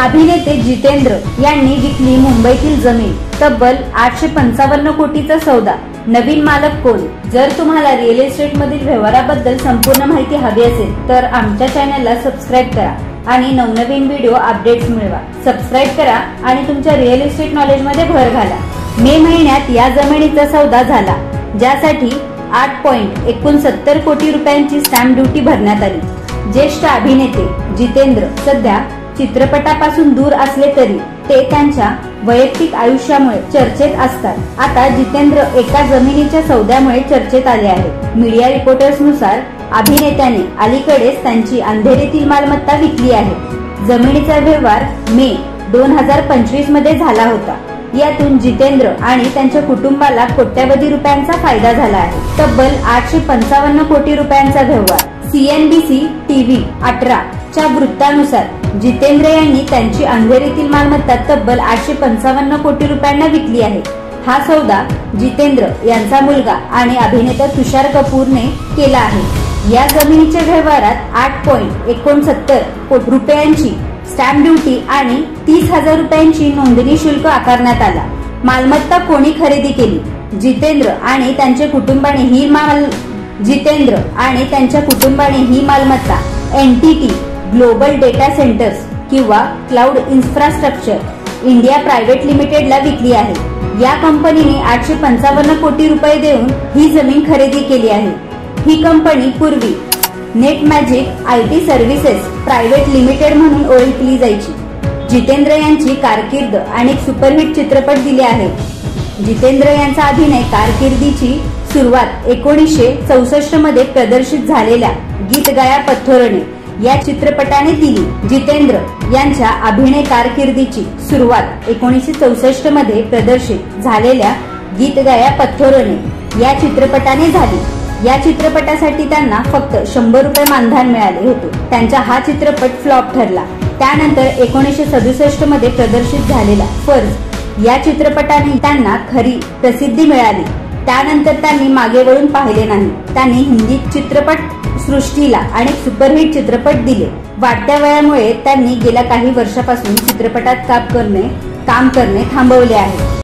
अभिनेते जितेंद्र यांनी विकली मुंबईतील जमीन, तब्बल 855 कोटीचा सौदा. नवीन मालक कोण? जर तुम्हाला रिअल एस्टेट मधील व्यवहाराबद्दल संपूर्ण माहिती हवी असेल तर आमच्या चॅनलला सबस्क्राईब करा आणि नवनवीन व्हिडिओ अपडेट्स मिळवा. सबस्क्राईब करा आणि तुमच्या रिअल एस्टेट नॉलेज मध्ये भर घाला. मे महिन्यात या जमिनीचा सौदा झाला, ज्यासाठी 8.69 कोटी रुपयांची स्टॅम्प ड्युटी भरण्यात आली. ज्येष्ठ अभिनेते जितेंद्र सध्या चित्रपटापासून दूर असले तरी ते त्यांच्या वैयक्तिक आयुष्यामुळे चर्चेत असतात. आता जितेंद्र एका जमिनीच्या सौद्यामुळे चर्चेत आले आहेत. मीडिया रिपोर्टर्सनुसार अभिनेत्याने अलीकडेच त्यांची अंधेरीतील मालमत्ता विकली आहे. जमिनीचा व्यवहार मे 2025 मध्ये झाला होता. यातून जितेंद्र आणि त्यांच्या कुटुंबाला कोट्यवधी रुपयांचा फायदा झाला आहे. तब्बल 855 कोटी रुपयांचा व्यवहार. CNBC TV 18 च्या वृत्तानुसार जितेंद्र यांनी त्यांची अंधेरीतील मालमत्ता तब्बल 855 कोटी रुपयांना विकली आहे. हा सौदा जितेंद्र यांचा मुलगा आणि अभिनेता तुषार कपूरने केला आहे. या जमिनीच्या व्यवहारात 8.69 कोटी रुपयांची स्टॅम्प ड्युटी आणि 30,000 रुपयांची नोंदणी शुल्क आकारण्यात आला. मालमत्ता कोणी खरेदी केली? जितेंद्र आणि त्यांच्या कुटुंबाने ही मालमत्ता एनटीटी ग्लोबल डेटा सेंटर्स किंवा क्लाउड इन्फ्रास्ट्रक्चर इंडिया प्रायव्हेट लिमिटेडला विकली आहे. या कंपनीने 855 कोटी रुपये देऊन ही जमीन खरेदी केली आहे. ही कंपनी पूर्वी net magic IT services private limited म्हणून ओळखली जायची. जितेंद्र यांची कारकीर्द अनेक सुपरहिट चित्रपट दिले आहेत. जितेंद्र यांचा अभिनय कारकिर्दीची सुरुवात 1964 मध्ये प्रदर्शित झालेल्या गीत गाया पत्थोरने या चित्रपटाने दिली. जितेंद्र यांच्या अभिनय कारकिर्दीची सुरुवात 1964 मध्ये प्रदर्शित झालेल्या गीत गाया पत्थोरने या चित्रपटाने झाली. या चित्रपटासाठी त्यांना फक्त 100 रुपये मानधन मिळाले होते. त्यांचा हा चित्रपट फ्लॉप ठरला. त्यानंतर 1967 मध्ये प्रदर्शित झालेला फर्ज या चित्रपटाने त्यांना खरी प्रसिद्धी मिळाली. त्यानंतर त्यांनी मागे वळून पाहिले नाही. त्यांनी हिंदी चित्रपट सृष्टीला अनेक सुपरहिट चित्रपट दिले. वाढत्या वयामुळे त्यांनी गेल्या काही वर्षापासून चित्रपटात काम करणे थांबवले आहे.